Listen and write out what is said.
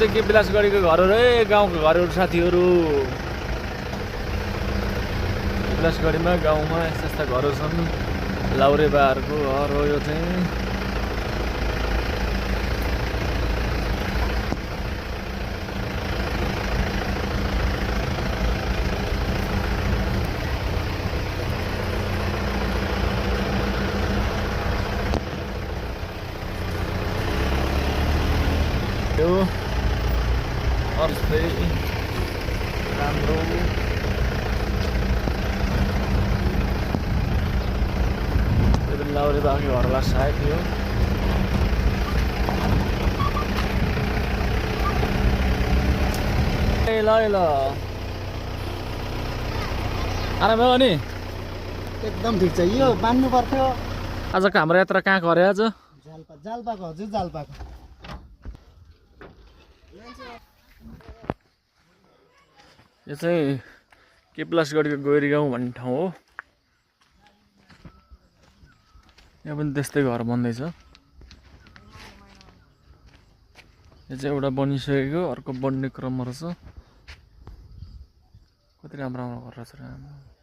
चाहिँ के बिलासगढीको घरहरू है गाउँको घरहरू साथीहरू बिलासगढीमा गाउँमा यस्ता यस्ता घरहरू छन् लाउरे बाहरूको घर हो यो चाहिँ यो अर्स्तै राम्रो लाउरे बाँकी घरलाई सायद थियो ल ल आराम हो नि एकदम ठिक छ यो बान्नु पर्थ्यो आजको हाम्रो यात्रा कहाँ गरे आज जालपाको हजुर जालपाको यो चाहिँ केपलासगढीको गैरी गाउँ भन्ने ठाउँ हो यहाँ पनि त्यस्तै घर बन्दैछ यो चाहिँ एउटा बनिसकेको अर्को बन्ने क्रममा रहेछ कति राम्रो राम्रो घर रहेछ